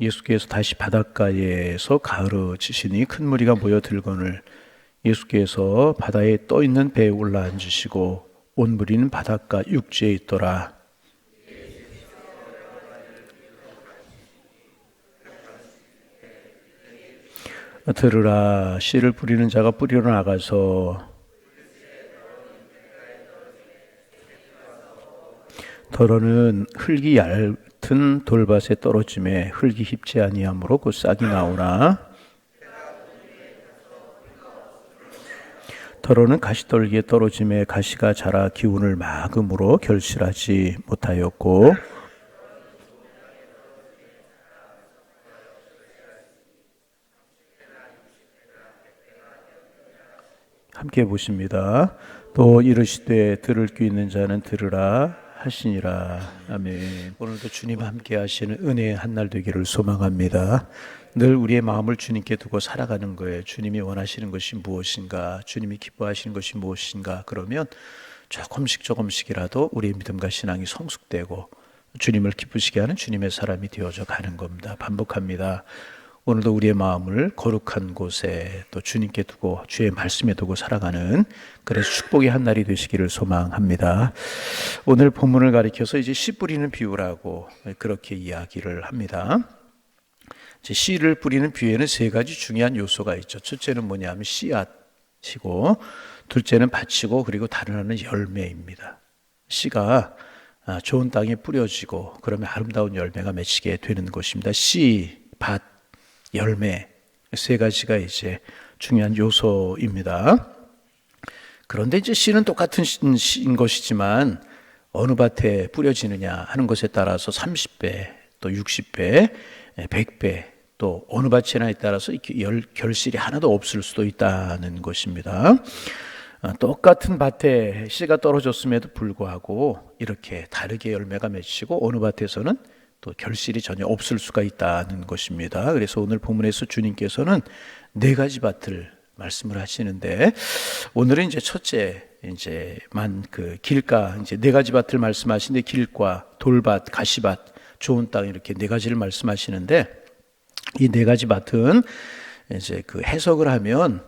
예수께서 다시 바닷가에서 가르치시니 큰 무리가 모여들거늘 예수께서 바다에 떠 있는 배에 올라앉으시고 온 무리는 바닷가 육지에 있더라. 들으라. 씨를 뿌리는 자가 뿌리러 나가서 더러는 흙이 얇은 돌밭에 떨어짐에 흙이 힙지 아니하므로 그 싹이 나오나 더러는 가시떨기에 떨어짐에 가시가 자라 기운을 막음으로 결실하지 못하였고 함께 보십니다. 또 이르시되 들을 귀 있는 자는 들으라 하시니라. 아멘. 오늘도 주님 함께 하시는 은혜의 한날 되기를 소망합니다. 늘 우리의 마음을 주님께 두고 살아가는 거예요. 주님이 원하시는 것이 무엇인가, 주님이 기뻐하시는 것이 무엇인가. 그러면 조금씩이라도 우리의 믿음과 신앙이 성숙되고 주님을 기쁘시게 하는 주님의 사람이 되어져 가는 겁니다. 반복합니다. 오늘도 우리의 마음을 거룩한 곳에 또 주님께 두고 주의 말씀에 두고 살아가는, 그래서 축복의 한 날이 되시기를 소망합니다. 오늘 본문을 가리켜서 이제 씨 뿌리는 비유라고 그렇게 이야기를 합니다. 이제 씨를 뿌리는 비유에는 세 가지 중요한 요소가 있죠. 첫째는 뭐냐면 씨앗이고, 둘째는 밭이고, 그리고 다른 하나는 열매입니다. 씨가 좋은 땅에 뿌려지고 그러면 아름다운 열매가 맺히게 되는 것입니다. 씨, 밭, 열매, 세 가지가 이제 중요한 요소입니다. 그런데 이제 씨는 똑같은 씨인 것이지만 어느 밭에 뿌려지느냐 하는 것에 따라서 30배, 또 60배, 100배, 또 어느 밭이나에 따라서 결실이 하나도 없을 수도 있다는 것입니다. 똑같은 밭에 씨가 떨어졌음에도 불구하고 이렇게 다르게 열매가 맺히고 어느 밭에서는 또 결실이 전혀 없을 수가 있다는 것입니다. 그래서 오늘 본문에서 주님께서는 네 가지 밭을 말씀을 하시는데, 오늘은 이제 첫째 그 길가, 이제 네 가지 밭을 말씀하시는데, 길과 돌밭, 가시밭, 좋은 땅, 이렇게 네 가지를 말씀하시는데, 이 네 가지 밭은 이제 그 해석을 하면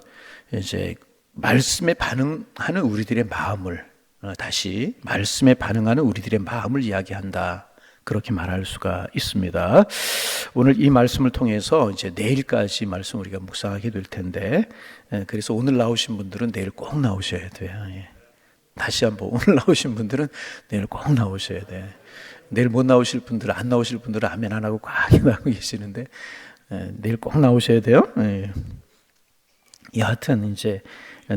이제 말씀에 반응하는 우리들의 마음을, 다시 말씀에 반응하는 우리들의 마음을 이야기한다, 그렇게 말할 수가 있습니다. 오늘 이 말씀을 통해서 이제 내일까지 말씀 우리가 묵상하게 될 텐데, 그래서 오늘 나오신 분들은 내일 꼭 나오셔야 돼요. 다시 한번, 오늘 나오신 분들은 내일 꼭 나오셔야 돼. 내일 못 나오실 분들은, 안 나오실 분들은 아멘 안 하고 꽉 하고 계시는데, 내일 꼭 나오셔야 돼요. 여하튼 이제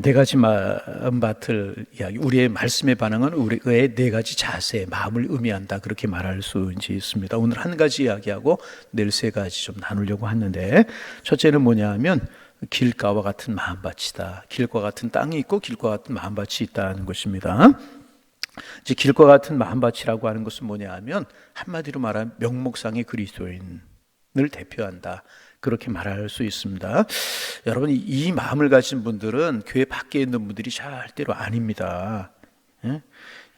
네 가지 마음밭을 이야기, 우리의 말씀에 반응은 우리의 네 가지 자세, 마음을 의미한다, 그렇게 말할 수 있습니다. 오늘 한 가지 이야기하고 내일 세 가지 좀 나누려고 하는데, 첫째는 뭐냐 하면 길가와 같은 마음밭이다. 길과 같은 땅이 있고 길과 같은 마음밭이 있다는 것입니다. 이제 길과 같은 마음밭이라고 하는 것은 뭐냐 하면 한마디로 말하면 명목상의 그리스도인을 대표한다, 그렇게 말할 수 있습니다. 여러분, 이 마음을 가진 분들은 교회 밖에 있는 분들이 절대로 아닙니다.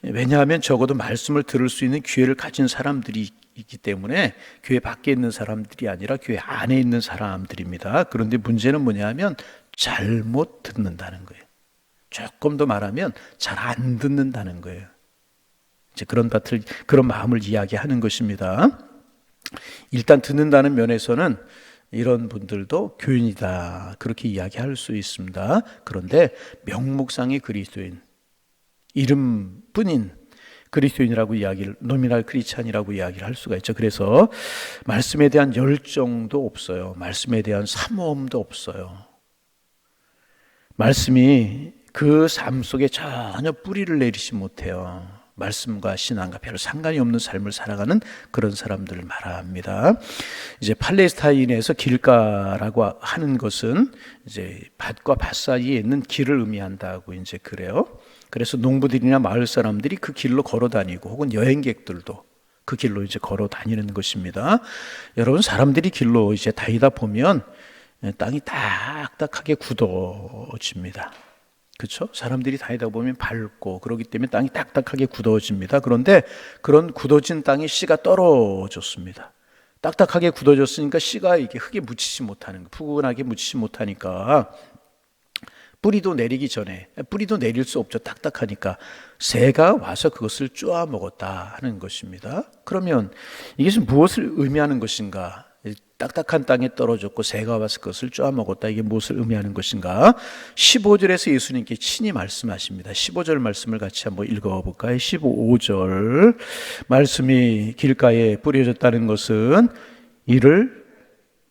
왜냐하면 적어도 말씀을 들을 수 있는 기회를 가진 사람들이 있기 때문에 교회 밖에 있는 사람들이 아니라 교회 안에 있는 사람들입니다. 그런데 문제는 뭐냐면 잘못 듣는다는 거예요. 조금 더 말하면 잘 안 듣는다는 거예요. 이제 그런 마음을 이야기하는 것입니다. 일단 듣는다는 면에서는 이런 분들도 교인이다, 그렇게 이야기할 수 있습니다. 그런데 명목상의 그리스도인, 이름뿐인 그리스도인이라고 이야기를, 노미널 크리스찬이라고 이야기를 할 수가 있죠. 그래서 말씀에 대한 열정도 없어요. 말씀에 대한 사모함도 없어요. 말씀이 그 삶 속에 전혀 뿌리를 내리지 못해요. 말씀과 신앙과 별로 상관이 없는 삶을 살아가는 그런 사람들을 말합니다. 이제 팔레스타인에서 길가라고 하는 것은 이제 밭과 밭 사이에 있는 길을 의미한다고 이제 그래요. 그래서 농부들이나 마을 사람들이 그 길로 걸어 다니고, 혹은 여행객들도 그 길로 이제 걸어 다니는 것입니다. 여러분, 사람들이 길로 이제 다니다 보면 땅이 딱딱하게 굳어집니다. 그렇죠? 사람들이 다니다 보면 밟고 그러기 때문에 땅이 딱딱하게 굳어집니다. 그런데 그런 굳어진 땅에 씨가 떨어졌습니다. 딱딱하게 굳어졌으니까 씨가 이게 흙에 묻히지 못하는 거, 푸근하게 묻히지 못하니까 뿌리도 내리기 전에, 뿌리도 내릴 수 없죠. 딱딱하니까 새가 와서 그것을 쪼아 먹었다 하는 것입니다. 그러면 이것이 무엇을 의미하는 것인가? 딱딱한 땅에 떨어졌고 새가 와서 그것을 쪼아 먹었다. 이게 무엇을 의미하는 것인가? 15절에서 예수님께 친히 말씀하십니다. 15절 말씀을 같이 한번 읽어볼까요? 15절 말씀이 길가에 뿌려졌다는 것은 이를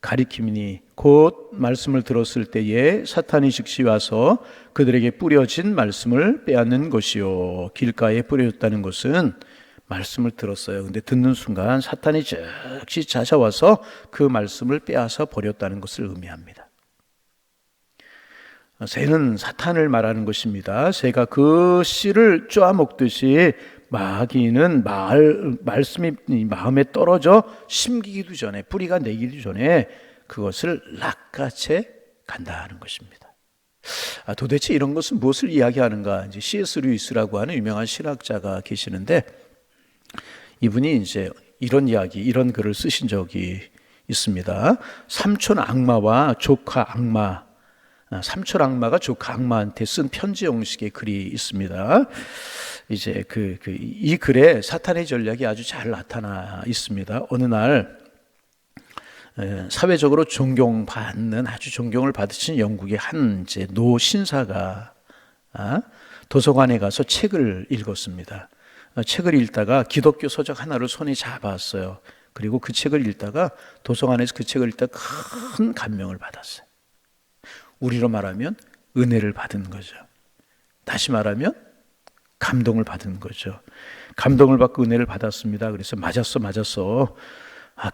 가리킴이니 곧 말씀을 들었을 때에 사탄이 즉시 와서 그들에게 뿌려진 말씀을 빼앗는 것이요. 길가에 뿌려졌다는 것은 말씀을 들었어요. 근데 듣는 순간 사탄이 즉시 찾아와서 그 말씀을 빼앗아 버렸다는 것을 의미합니다. 새는 사탄을 말하는 것입니다. 새가 그 씨를 쪼아먹듯이 마귀는 말씀이 마음에 떨어져 심기기도 전에, 뿌리가 내기도 전에 그것을 낚아채 간다는 것입니다. 도대체 이런 것은 무엇을 이야기하는가? 이제 C.S. 루이스라고 하는 유명한 신학자가 계시는데 이분이 이제 이런 이야기, 이런 글을 쓰신 적이 있습니다. 삼촌 악마와 조카 악마, 삼촌 악마가 조카 악마한테 쓴 편지 형식의 글이 있습니다. 이제 이 글에 사탄의 전략이 아주 잘 나타나 있습니다. 어느 날 사회적으로 존경받는, 아주 존경을 받으신 영국의 한 이제 노 신사가 도서관에 가서 책을 읽었습니다. 책을 읽다가 기독교 서적 하나를 손에 잡았어요. 그리고 그 책을 읽다가 도서관에서 그 책을 읽다가 큰 감명을 받았어요. 우리로 말하면 은혜를 받은 거죠. 다시 말하면 감동을 받은 거죠. 감동을 받고 은혜를 받았습니다. 그래서 맞았어.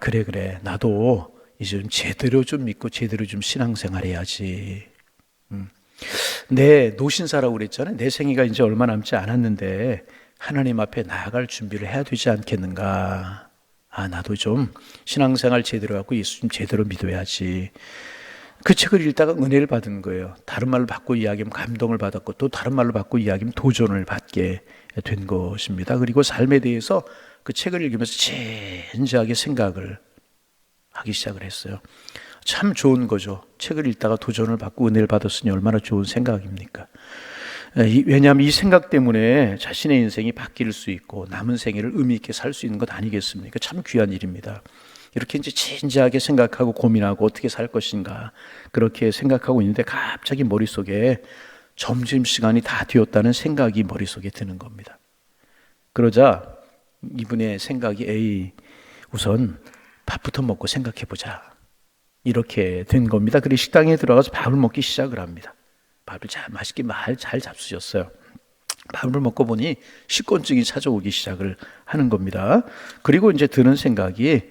그래. 나도 이제 좀 제대로 좀 믿고 제대로 좀 신앙생활 해야지. 내 노신사라고 그랬잖아요. 내 생애가 이제 얼마 남지 않았는데 하나님 앞에 나아갈 준비를 해야 되지 않겠는가. 나도 좀 신앙생활 제대로 하고 예수 좀 제대로 믿어야지. 그 책을 읽다가 은혜를 받은 거예요. 다른 말로 바꿔 이야기하면 감동을 받았고, 또 다른 말로 바꿔 이야기하면 도전을 받게 된 것입니다. 그리고 삶에 대해서 그 책을 읽으면서 진지하게 생각을 하기 시작을 했어요. 참 좋은 거죠. 책을 읽다가 도전을 받고 은혜를 받았으니 얼마나 좋은 생각입니까? 왜냐하면 이 생각 때문에 자신의 인생이 바뀔 수 있고 남은 생애를 의미 있게 살 수 있는 것 아니겠습니까? 참 귀한 일입니다. 이렇게 이제 진지하게 생각하고 고민하고 어떻게 살 것인가 그렇게 생각하고 있는데 갑자기 머릿속에 점심시간이 다 되었다는 생각이 머릿속에 드는 겁니다. 그러자 이분의 생각이 우선 밥부터 먹고 생각해보자 이렇게 된 겁니다. 그리고 식당에 들어가서 밥을 먹기 시작을 합니다. 밥을 잘 맛있게 잘 잡수셨어요. 밥을 먹고 보니 식곤증이 찾아오기 시작을 하는 겁니다. 그리고 이제 드는 생각이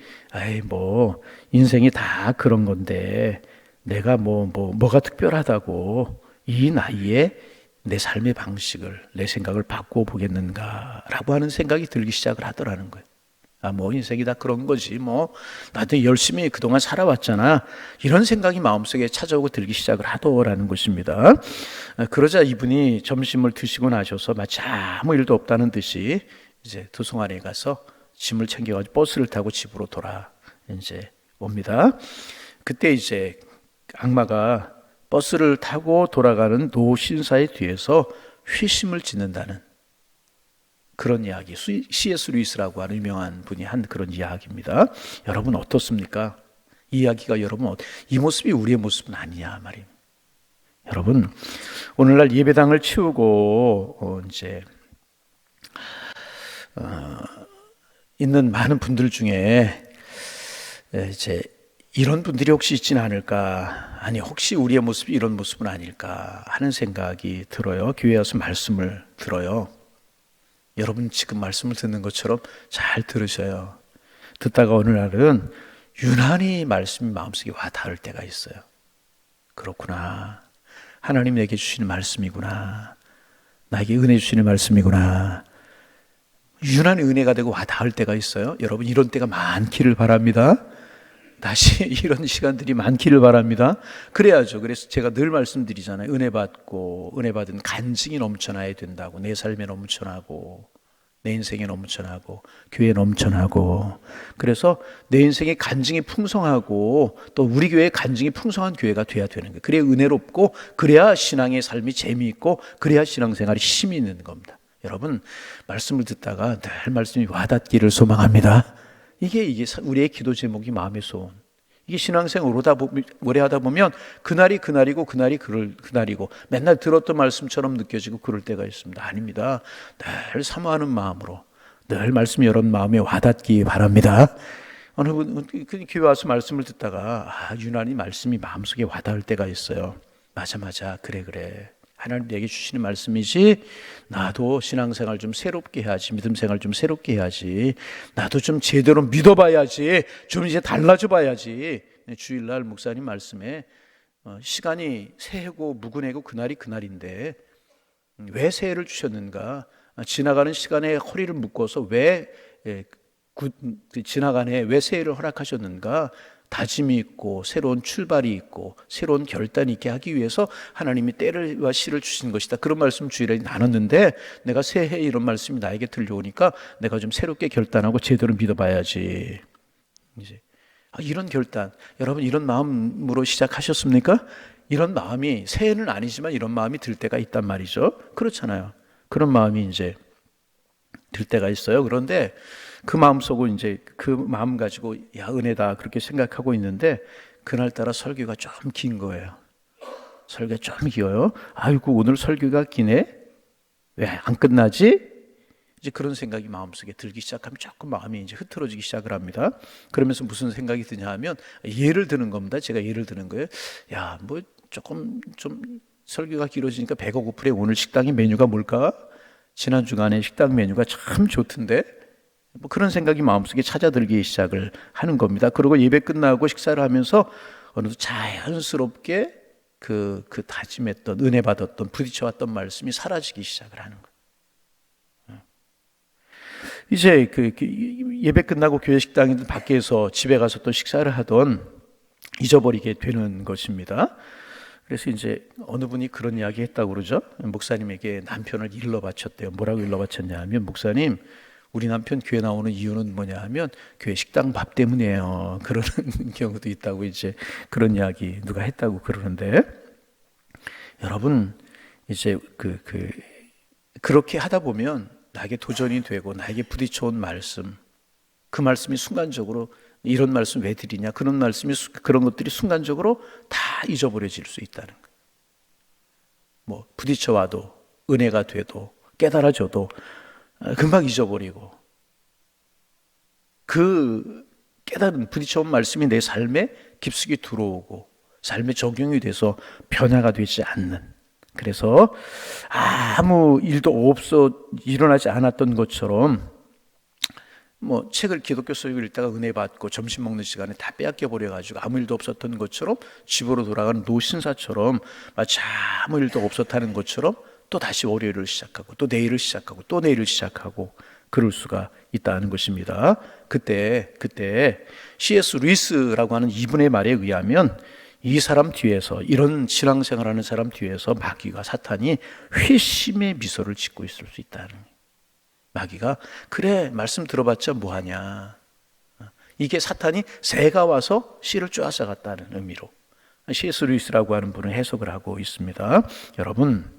인생이 다 그런 건데 내가 뭐가 특별하다고 이 나이에 내 삶의 방식을, 내 생각을 바꿔 보겠는가라고 하는 생각이 들기 시작을 하더라는 거예요. 인생이 다 그런 거지. 나도 열심히 그동안 살아왔잖아. 이런 생각이 마음속에 찾아오고 들기 시작을 하더라는 것입니다. 그러자 이분이 점심을 드시고 나셔서 마치 아무 일도 없다는 듯이 이제 도서관에 가서 짐을 챙겨가지고 버스를 타고 집으로 이제 옵니다. 그때 이제 악마가 버스를 타고 돌아가는 노 신사의 뒤에서 회심을 짓는다는 그런 이야기, C.S. 루이스라고 하는 유명한 분이 한 그런 이야기입니다. 여러분 어떻습니까? 이 이야기가 여러분 이 모습이 우리의 모습은 아니냐 말입니다. 여러분 오늘날 예배당을 치우고 이제 있는 많은 분들 중에 이제 이런 분들이 혹시 있지는 않을까? 혹시 우리의 모습이 이런 모습은 아닐까 하는 생각이 들어요. 교회에 와서 말씀을 들어요. 여러분 지금 말씀을 듣는 것처럼 잘 들으셔요. 듣다가 어느 날은 유난히 말씀이 마음속에 와 닿을 때가 있어요. 그렇구나. 하나님 내게 주시는 말씀이구나. 나에게 은혜 주시는 말씀이구나. 유난히 은혜가 되고 와 닿을 때가 있어요. 여러분 이런 때가 많기를 바랍니다. 다시 이런 시간들이 많기를 바랍니다. 그래야죠. 그래서 제가 늘 말씀드리잖아요. 은혜 받고 은혜 받은 간증이 넘쳐나야 된다고. 내 삶에 넘쳐나고 내 인생에 넘쳐나고 교회에 넘쳐나고, 그래서 내 인생의 간증이 풍성하고 또 우리 교회의 간증이 풍성한 교회가 돼야 되는 거예요. 그래야 은혜롭고, 그래야 신앙의 삶이 재미있고, 그래야 신앙생활이 힘이 있는 겁니다. 여러분, 말씀을 듣다가 늘 말씀이 와닿기를 소망합니다. 이게 우리의 기도 제목이 마음의 소원. 이게 신앙생활 오래 하다 보면 그날이 그날이고 그날이 그날이고 맨날 들었던 말씀처럼 느껴지고 그럴 때가 있습니다. 아닙니다. 늘 사모하는 마음으로, 늘 말씀이 여러분 마음에 와닿기 바랍니다. 어느 분 교회 와서 말씀을 듣다가 유난히 말씀이 마음속에 와닿을 때가 있어요. 맞아 그래 하나님 내게 주시는 말씀이지, 나도 신앙생활 좀 새롭게 해야지, 믿음생활 좀 새롭게 해야지, 나도 좀 제대로 믿어봐야지, 좀 이제 달라져 봐야지. 주일날 목사님 말씀에 시간이 새해고 무근해고 그날이 그날인데 왜 새해를 주셨는가, 지나가는 시간에 허리를 묶어서 왜 지나간 해에 왜 새해를 허락하셨는가, 다짐이 있고 새로운 출발이 있고 새로운 결단이 있게 하기 위해서 하나님이 때와 시를 주신 것이다. 그런 말씀 주일에 나눴는데, 내가 새해 이런 말씀이 나에게 들려오니까 내가 좀 새롭게 결단하고 제대로 믿어봐야지. 이제 이런 결단, 여러분 이런 마음으로 시작하셨습니까? 이런 마음이, 새해는 아니지만 이런 마음이 들 때가 있단 말이죠. 그렇잖아요. 그런 마음이 이제 들 때가 있어요. 그런데 그 마음속은 이제 그 마음 가지고 은혜다 그렇게 생각하고 있는데, 그날따라 설교가 좀 긴 거예요. 설교가 좀 길어요. 아이고 오늘 설교가 기네, 왜 안 끝나지? 이제 그런 생각이 마음속에 들기 시작하면 조금 마음이 이제 흐트러지기 시작을 합니다. 그러면서 무슨 생각이 드냐 하면, 예를 드는 겁니다. 제가 예를 드는 거예요. 뭐 조금 좀 설교가 길어지니까 배가 고프래. 오늘 식당의 메뉴가 뭘까? 지난 주간에 식당 메뉴가 참 좋던데, 뭐 그런 생각이 마음속에 찾아들기 시작을 하는 겁니다. 그리고 예배 끝나고 식사를 하면서 어느덧 자연스럽게 그 다짐했던, 은혜 받았던, 부딪혀왔던 말씀이 사라지기 시작을 하는 거예요. 이제 예배 끝나고 교회 식당이든 밖에서 집에 가서 또 식사를 하던 잊어버리게 되는 것입니다. 그래서 이제 어느 분이 그런 이야기 했다고 그러죠. 목사님에게 남편을 일러 바쳤대요. 뭐라고 일러 바쳤냐 하면, 목사님 우리 남편 교회 나오는 이유는 뭐냐 하면 교회 식당 밥 때문이에요. 그러는 경우도 있다고, 이제 그런 이야기 누가 했다고 그러는데, 여러분 이제 그렇게 하다 보면 나에게 도전이 되고 나에게 부딪혀온 말씀, 그 말씀이 순간적으로, 이런 말씀 왜 드리냐, 그런 것들이 순간적으로 다 잊어버려질 수 있다는 거예요. 뭐 부딪혀와도, 은혜가 돼도, 깨달아져도 금방 잊어버리고, 그 깨달은 부딪혀온 말씀이 내 삶에 깊숙이 들어오고 삶에 적용이 돼서 변화가 되지 않는, 그래서 아무 일도 일어나지 않았던 것처럼, 뭐 책을, 기독교書읽을 읽다가 은혜 받고 점심 먹는 시간에 다 빼앗겨 버려가지고 아무 일도 없었던 것처럼, 집으로 돌아가는 노신사처럼 마치 아무 일도 없었다는 것처럼 또 다시 월요일을 시작하고 또 내일을 시작하고 또 내일을 시작하고 그럴 수가 있다는 것입니다. 그때 C.S. 루이스라고 하는 이분의 말에 의하면, 이 사람 뒤에서, 이런 신앙생활하는 사람 뒤에서 마귀가, 사탄이 회심의 미소를 짓고 있을 수 있다는 거예요. 마귀가, 그래 말씀 들어봤자 뭐하냐, 이게 사탄이 새가 와서 씨를 쪼아싸갔다는 의미로 C.S. 루이스라고 하는 분은 해석을 하고 있습니다. 여러분,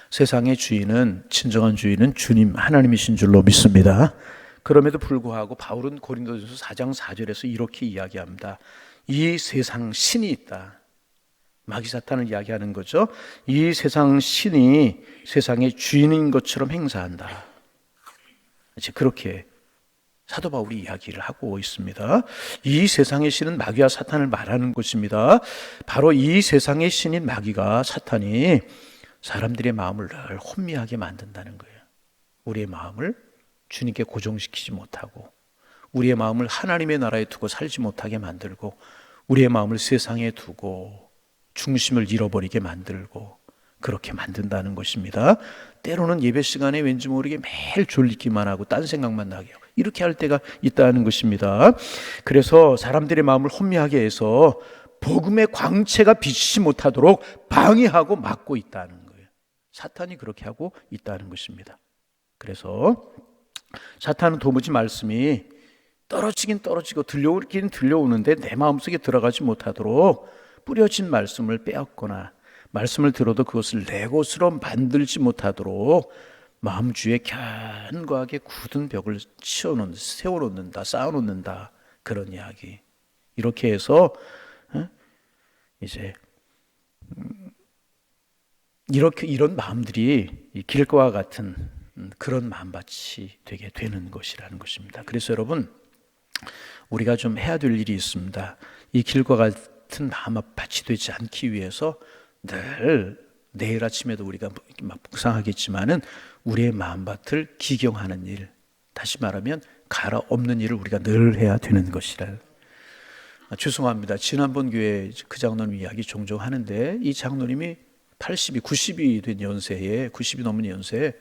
세상의 주인은, 진정한 주인은 주님 하나님이신 줄로 믿습니다. 그럼에도 불구하고 바울은 고린도전서 4장 4절에서 이렇게 이야기합니다. 이 세상 신이 있다. 마귀 사탄을 이야기하는 거죠. 이 세상 신이 세상의 주인인 것처럼 행사한다. 이제 그렇게 사도 바울이 이야기를 하고 있습니다. 이 세상의 신은 마귀와 사탄을 말하는 것입니다. 바로 이 세상의 신인 마귀가, 사탄이 사람들의 마음을 늘 혼미하게 만든다는 거예요. 우리의 마음을 주님께 고정시키지 못하고, 우리의 마음을 하나님의 나라에 두고 살지 못하게 만들고, 우리의 마음을 세상에 두고 중심을 잃어버리게 만들고, 그렇게 만든다는 것입니다. 때로는 예배 시간에 왠지 모르게 매일 졸리기만 하고 딴 생각만 나게 하고 이렇게 할 때가 있다는 것입니다. 그래서 사람들의 마음을 혼미하게 해서 복음의 광채가 비치지 못하도록 방해하고 막고 있다는 거예요. 사탄이 그렇게 하고 있다는 것입니다. 그래서 사탄은 도무지 말씀이 떨어지긴 떨어지고 들려오긴 들려오는데 내 마음속에 들어가지 못하도록 뿌려진 말씀을 빼앗거나 말씀을 들어도 그것을 내 것으로 만들지 못하도록 마음 주에 견고하게 굳은 벽을 세워놓는다, 쌓아놓는다, 그런 이야기. 이렇게 해서 이제 이런 마음들이 이 길과 같은 그런 마음밭이 되게 되는 것이라는 것입니다. 그래서 여러분, 우리가 좀 해야 될 일이 있습니다. 이 길과 같은 마음밭이 되지 않기 위해서 늘 내일 아침에도 우리가 묵상하겠지만은 우리의 마음밭을 기경하는 일, 다시 말하면 갈아엎는 일을 우리가 늘 해야 되는 것이라. 죄송합니다. 지난번 교회 그 장로님 이야기 종종 하는데 이 장로님이 80이 90이 된 연세에 90이 넘은 연세에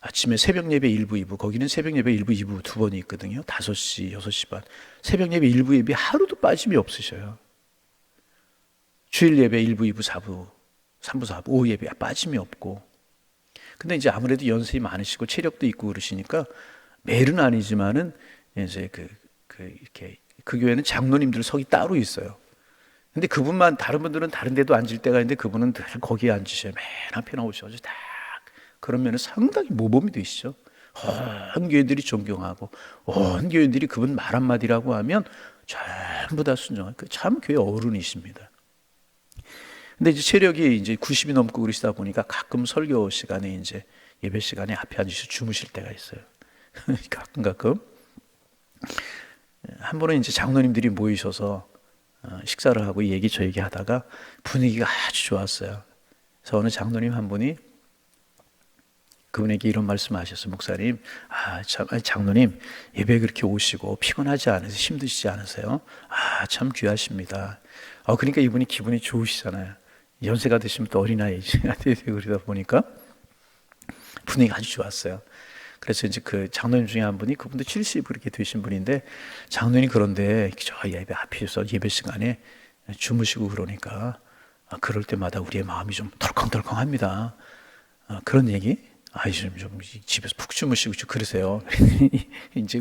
아침에 새벽 예배 1부 2부, 거기는 새벽 예배 1부 2부 두 번이 있거든요. 5시 6시 반 새벽 예배 1부 예배 하루도 빠짐이 없으셔요. 주일 예배 1부 2부 4부 3부 4부 오후 예배 빠짐이 없고. 근데 이제 아무래도 연세이 많으시고 체력도 있고 그러시니까 매일은 아니지만은 이제 이렇게 그 교회는 장로님들 석이 따로 있어요. 근데 그분만, 다른 분들은 다른 데도 앉을 때가 있는데 그분은 늘 거기에 앉으셔요. 맨 앞에 나오셔가지고 딱. 그러면 상당히 모범이 되시죠. 온 교회들이 존경하고 온 교회들이 그분 말 한마디라고 하면 전부 다 순종하고 참 교회 어른이십니다. 근데 이제 체력이 이제 90이 넘고 그러시다 보니까 가끔 설교 시간에 이제 예배 시간에 앞에 앉으셔 주무실 때가 있어요. 가끔. 한 번은 이제 장로님들이 모이셔서 식사를 하고 저 얘기 하다가 분위기가 아주 좋았어요. 그래서 어느 장로님 한 분이 그분에게 이런 말씀하셨어요. 목사님, 장로님 예배 그렇게 오시고 피곤하지 않으세요? 힘드시지 않으세요? 참 귀하십니다. 그러니까 이분이 기분이 좋으시잖아요. 연세가 드시면 또 어린아이가 되고 그러다 보니까 분위기가 아주 좋았어요. 그래서 이제 그 장로님 중에 한 분이, 그분도 70 그렇게 되신 분인데, 장로님 그런데 저 예배 앞에서 예배 시간에 주무시고 그러니까 그럴 때마다 우리의 마음이 좀 덜컹덜컹합니다. 그런 얘기? 좀 집에서 푹 주무시고 그러세요. 이제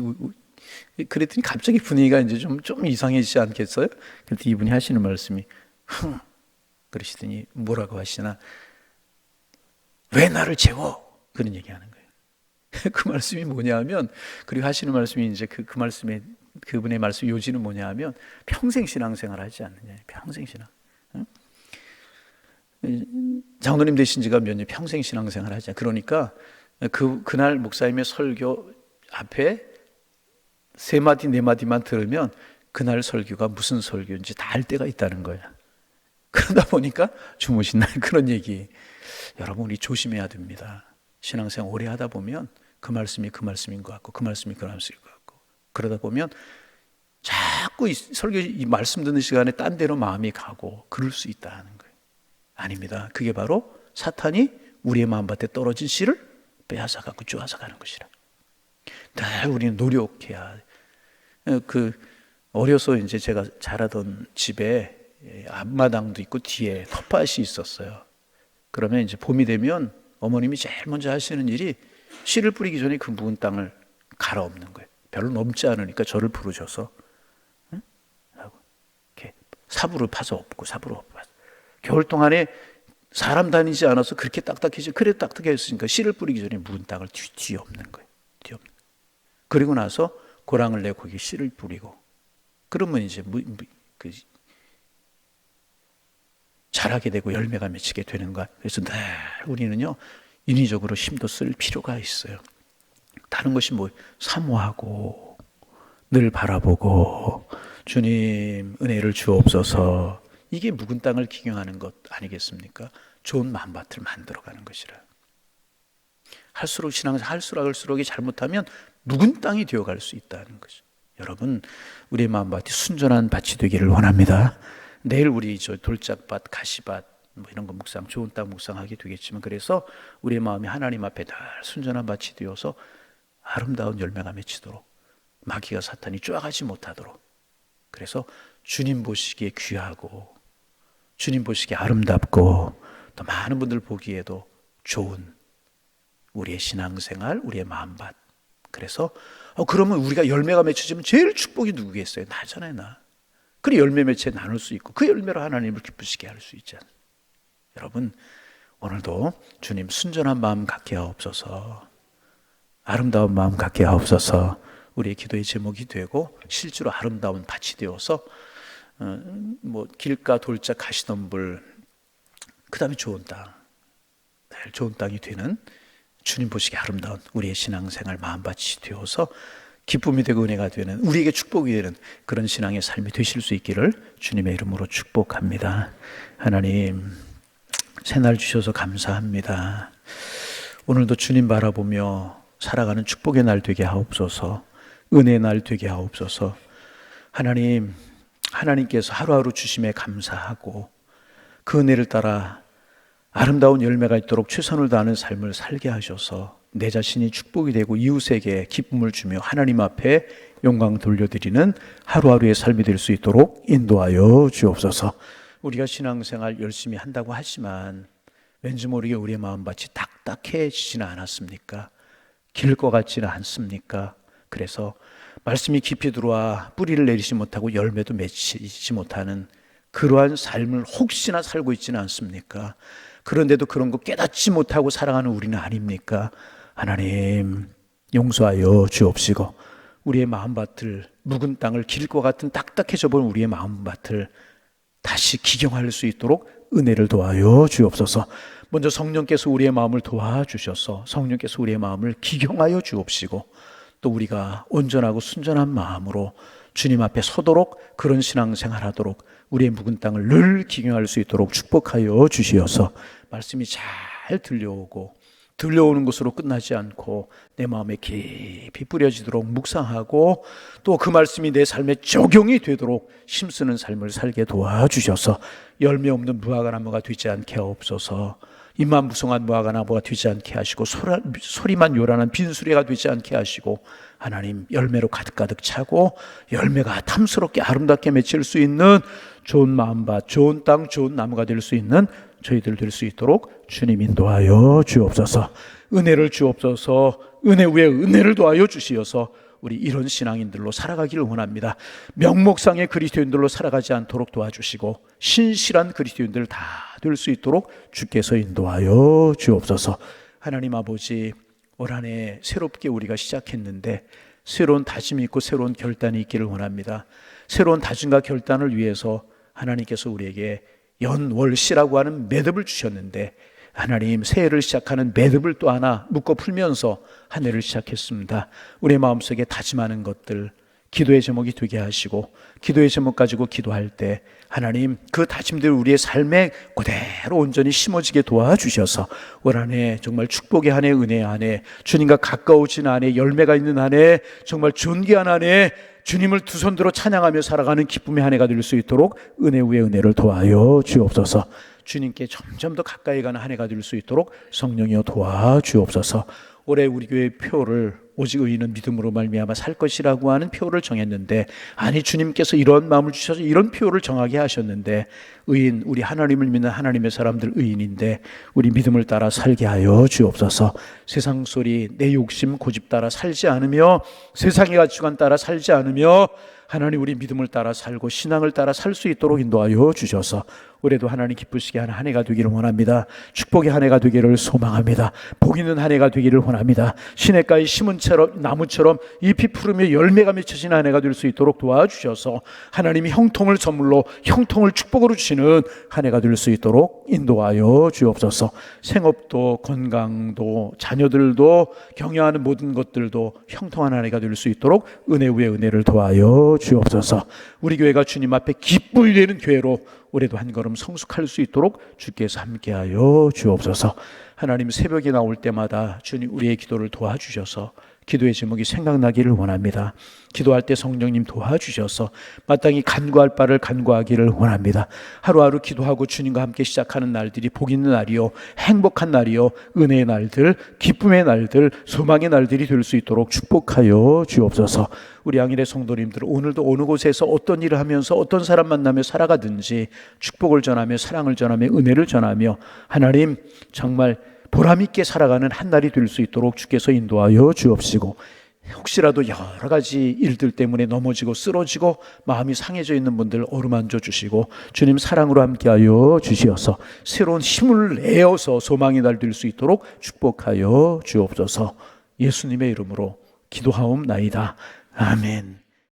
그랬더니 갑자기 분위기가 이제 좀 이상해지지 않겠어요? 그런데 이분이 하시는 말씀이 그러시더니 뭐라고 하시나, 왜 나를 재워? 그런 얘기하는 거예요. 그 말씀이 뭐냐면, 그리고 하시는 말씀이 이제 그 말씀에, 그분의 말씀 요지는 뭐냐면 평생 신앙생활 하지 않느냐. 평생 신앙. 장로님 되신 지가 몇 년, 평생 신앙생활 하지 않. 그러니까 그날 목사님의 설교 앞에 3마디 4마디만 들으면 그날 설교가 무슨 설교인지 다 알 때가 있다는 거야. 그러다 보니까 주무신 날 그런 얘기. 여러분, 우리 조심해야 됩니다. 신앙생활 오래 하다 보면 그 말씀이 그 말씀인 것 같고 그 말씀이 그 말씀인 것 같고, 그러다 보면 자꾸 이 말씀 듣는 시간에 딴 데로 마음이 가고 그럴 수 있다는 거예요. 아닙니다. 그게 바로 사탄이 우리의 마음밭에 떨어진 씨를 빼앗아 갖고 쪼아서 가는 것이라. 늘 우리는 노력해야. 어려서 이제 제가 자라던 집에 앞마당도 있고 뒤에 텃밭이 있었어요. 그러면 이제 봄이 되면 어머님이 제일 먼저 하시는 일이 씨를 뿌리기 전에 그 묵은 땅을 갈아엎는 거예요. 별로 넘지 않으니까 저를 부르셔서 이렇게 삽으로 파서 엎고 삽으로 엎고. 겨울 동안에 사람 다니지 않아서 그렇게 딱딱해지. 그래도 딱딱했으니까 씨를 뿌리기 전에 묵은 땅을 뒤엎는 거예요. 그리고 나서 고랑을 내 거기에 씨를 뿌리고, 그러면 이제 자라게 되고 열매가 맺히게 되는 거야. 그래서 늘 우리는요, 인위적으로 힘도 쓸 필요가 있어요. 다른 것이 사모하고 늘 바라보고 주님 은혜를 주옵소서, 이게 묵은 땅을 기경하는 것 아니겠습니까? 좋은 마음밭을 만들어가는 것이라. 할수록이 잘못하면 묵은 땅이 되어갈 수 있다는 거죠. 여러분, 우리의 마음밭이 순전한 밭이 되기를 원합니다. 내일 우리 돌짝밭, 가시밭 이런 거 묵상, 좋은 땅 묵상하게 되겠지만, 그래서 우리의 마음이 하나님 앞에 늘 순전한 밭이 되어서 아름다운 열매가 맺히도록, 마귀가 사탄이 쪼아가지 못하도록, 그래서 주님 보시기에 귀하고 주님 보시기에 아름답고 또 많은 분들 보기에도 좋은 우리의 신앙생활, 우리의 마음밭. 그래서 그러면 우리가 열매가 맺혀지면 제일 축복이 누구겠어요? 나잖아요, 나. 그래 열매 맺혀 나눌 수 있고 그 열매로 하나님을 기쁘시게 할 수 있잖아요. 여러분 오늘도 주님 순전한 마음 갖게 하옵소서, 아름다운 마음 갖게 하옵소서. 우리의 기도의 제목이 되고 실제로 아름다운 밭이 되어서 길가 돌자 가시덤불, 그 다음에 좋은 땅, 늘 좋은 땅이 되는 주님 보시기에 아름다운 우리의 신앙생활 마음밭이 되어서 기쁨이 되고 은혜가 되는, 우리에게 축복이 되는 그런 신앙의 삶이 되실 수 있기를 주님의 이름으로 축복합니다. 하나님 새날 주셔서 감사합니다. 오늘도 주님 바라보며 살아가는 축복의 날 되게 하옵소서, 은혜의 날 되게 하옵소서. 하나님, 하나님께서 하루하루 주심에 감사하고 그 은혜를 따라 아름다운 열매가 있도록 최선을 다하는 삶을 살게 하셔서 내 자신이 축복이 되고 이웃에게 기쁨을 주며 하나님 앞에 영광 돌려드리는 하루하루의 삶이 될 수 있도록 인도하여 주옵소서. 우리가 신앙생활 열심히 한다고 하지만 왠지 모르게 우리의 마음밭이 딱딱해지지는 않았습니까? 길 것 같지는 않습니까? 그래서 말씀이 깊이 들어와 뿌리를 내리지 못하고 열매도 맺히지 못하는 그러한 삶을 혹시나 살고 있지는 않습니까? 그런데도 그런 거 깨닫지 못하고 살아가는 우리는 아닙니까? 하나님 용서하여 주옵시고 우리의 마음밭을, 묵은 땅을 길과 같은 딱딱해져 본 우리의 마음밭을 다시 기경할 수 있도록 은혜를 도와여 주옵소서. 먼저 성령께서 우리의 마음을 도와주셔서 성령께서 우리의 마음을 기경하여 주옵시고 또 우리가 온전하고 순전한 마음으로 주님 앞에 서도록, 그런 신앙생활 하도록 우리의 묵은 땅을 늘 기경할 수 있도록 축복하여 주시어서 말씀이 잘 들려오는 것으로 끝나지 않고 내 마음에 깊이 뿌려지도록 묵상하고 또 그 말씀이 내 삶에 적용이 되도록 힘쓰는 삶을 살게 도와주셔서 열매 없는 무화과나무가 되지 않게 하옵소서. 입만 무성한 무화과나무가 되지 않게 하시고 소리만 요란한 빈수레가 되지 않게 하시고 하나님 열매로 가득가득 차고 열매가 탐스럽게 아름답게 맺힐 수 있는 좋은 마음밭, 좋은 땅, 좋은 나무가 될 수 있는 저희들 될 수 있도록 주님 인도하여 주옵소서. 은혜를 주옵소서. 은혜 위에 은혜를 더하여 주시어서 우리 이런 신앙인들로 살아가기를 원합니다. 명목상의 그리스도인들로 살아가지 않도록 도와주시고 신실한 그리스도인들 다 될 수 있도록 주께서 인도하여 주옵소서. 하나님 아버지, 올 한 해 새롭게 우리가 시작했는데 새로운 다짐이 있고 새로운 결단이 있기를 원합니다. 새로운 다짐과 결단을 위해서 하나님께서 우리에게 연월시라고 하는 매듭을 주셨는데 하나님 새해를 시작하는 매듭을 또 하나 묶어 풀면서 한 해를 시작했습니다. 우리의 마음속에 다짐하는 것들, 기도의 제목이 되게 하시고 기도의 제목 가지고 기도할 때 하나님 그 다짐들 우리의 삶에 그대로 온전히 심어지게 도와주셔서 올 한 해 정말 축복의 한 해, 은혜의 한 해, 주님과 가까워진 한 해, 열매가 있는 한 해, 정말 존귀한 한 해, 주님을 두 손 들어 찬양하며 살아가는 기쁨의 한 해가 될 수 있도록 은혜 위에 은혜를 도와여 주옵소서. 주님께 점점 더 가까이 가는 한 해가 될 수 있도록 성령이여 도와주옵소서. 올해 우리 교회 표를 오직 의인은 믿음으로 말미암아 살 것이라고 하는 표를 정했는데, 아니 주님께서 이런 마음을 주셔서 이런 표를 정하게 하셨는데, 의인, 우리 하나님을 믿는 하나님의 사람들 의인인데 우리 믿음을 따라 살게 하여 주옵소서. 세상 소리, 내 욕심 고집 따라 살지 않으며 세상의 가치관 따라 살지 않으며 하나님 우리 믿음을 따라 살고 신앙을 따라 살 수 있도록 인도하여 주셔서 올해도 하나님 기쁘시게 하는 한 해가 되기를 원합니다. 축복의 한 해가 되기를 소망합니다. 복 있는 한 해가 되기를 원합니다. 시냇가의 심은 나무처럼 잎이 푸르며 열매가 맺혀지는 한 해가 될 수 있도록 도와주셔서 하나님이 형통을 선물로, 형통을 축복으로 주시는 한 해가 될 수 있도록 인도하여 주옵소서. 생업도 건강도 자녀들도 경영하는 모든 것들도 형통한 한 해가 될 수 있도록 은혜 위에 은혜를 도와여 주옵소서. 우리 교회가 주님 앞에 기쁨이 되는 교회로 올해도 한 걸음 성숙할 수 있도록 주께서 함께하여 주옵소서. 하나님 새벽에 나올 때마다 주님 우리의 기도를 도와주셔서 기도의 제목이 생각나기를 원합니다. 기도할 때 성령님 도와주셔서 마땅히 간구할 바를 간구하기를 원합니다. 하루하루 기도하고 주님과 함께 시작하는 날들이 복 있는 날이요, 행복한 날이요, 은혜의 날들, 기쁨의 날들, 소망의 날들이 될 수 있도록 축복하여 주옵소서. 우리 양일의 성도님들 오늘도 어느 곳에서 어떤 일을 하면서 어떤 사람 만나며 살아가든지 축복을 전하며 사랑을 전하며 은혜를 전하며 하나님 정말 보람있게 살아가는 한 날이 될 수 있도록 주께서 인도하여 주옵시고, 혹시라도 여러 가지 일들 때문에 넘어지고 쓰러지고 마음이 상해져 있는 분들 어루만져 주시고 주님 사랑으로 함께하여 주시어서 새로운 힘을 내어서 소망의 날 될 수 있도록 축복하여 주옵소서. 예수님의 이름으로 기도하옵나이다. 아멘.